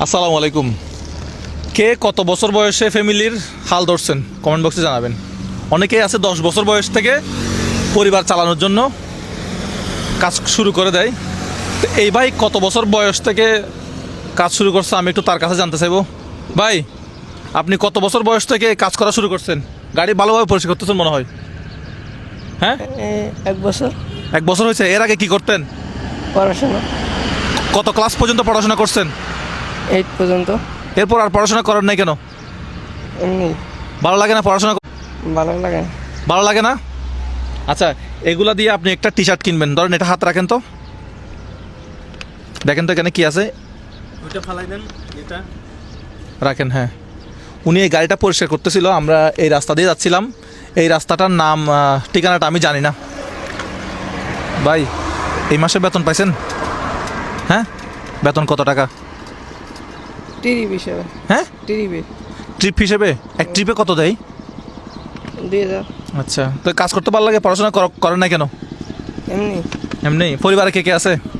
আসসালামু আলাইকুম। কে কত বছর বয়সে ফ্যামিলির হাল ধরছেন কমেন্ট বক্সে জানাবেন। অনেকেই আছে 10 বছর বয়স থেকে পরিবার চালানোর জন্য কাজ শুরু করে দেয়। তো এই ভাই কত বছর বয়স থেকে কাজ শুরু করছে আমি একটু তার কাছে জানতে চাইবো। ভাই, আপনি কত বছর বয়স থেকে কাজ করা শুরু করছেন? গাড়ি ভালোভাবে পরিষ্কার করতেছেন মনে হয়। হ্যাঁ, 1 বছর 1 বছর হয়েছে। এর আগে কি করতেন? পড়াশোনা কত ক্লাস পর্যন্ত পড়াশোনা করছেন? 8 পর্যন্ত। এরপর আর পড়াশোনা করেন নাই কেন? এমনি ভালো লাগে না পড়াশোনা? ভালো লাগে। ভালো লাগে না? আচ্ছা, এগুলা দিয়ে আপনি একটা টি শার্ট কিনবেন। ধরেন এটা হাত রাখেন তো, দেখেন তো এখানে কি আছে। ওইটা ফালাই দেন, এটা রাখেন। হ্যাঁ, উনি এই গাড়িটা পরিষ্কার করতেছিল, আমরা এই রাস্তা দিয়ে যাচ্ছিলাম। এই রাস্তাটার নাম ঠিকানাটা আমি জানি না। ভাই, এই মাসে বেতন পাইছেন? হ্যাঁ, বেতন কত টাকা? টিভি হিসাবে। হ্যাঁ, টিভি ট্রিপ হিসেবে এক ট্রিপে কত দেয়? 2000। আচ্ছা, তো কাজ করতে ভালো লাগে, পড়াশোনা করেন না কেন? এমনি এমনি। পরিবারে কে কে আছে?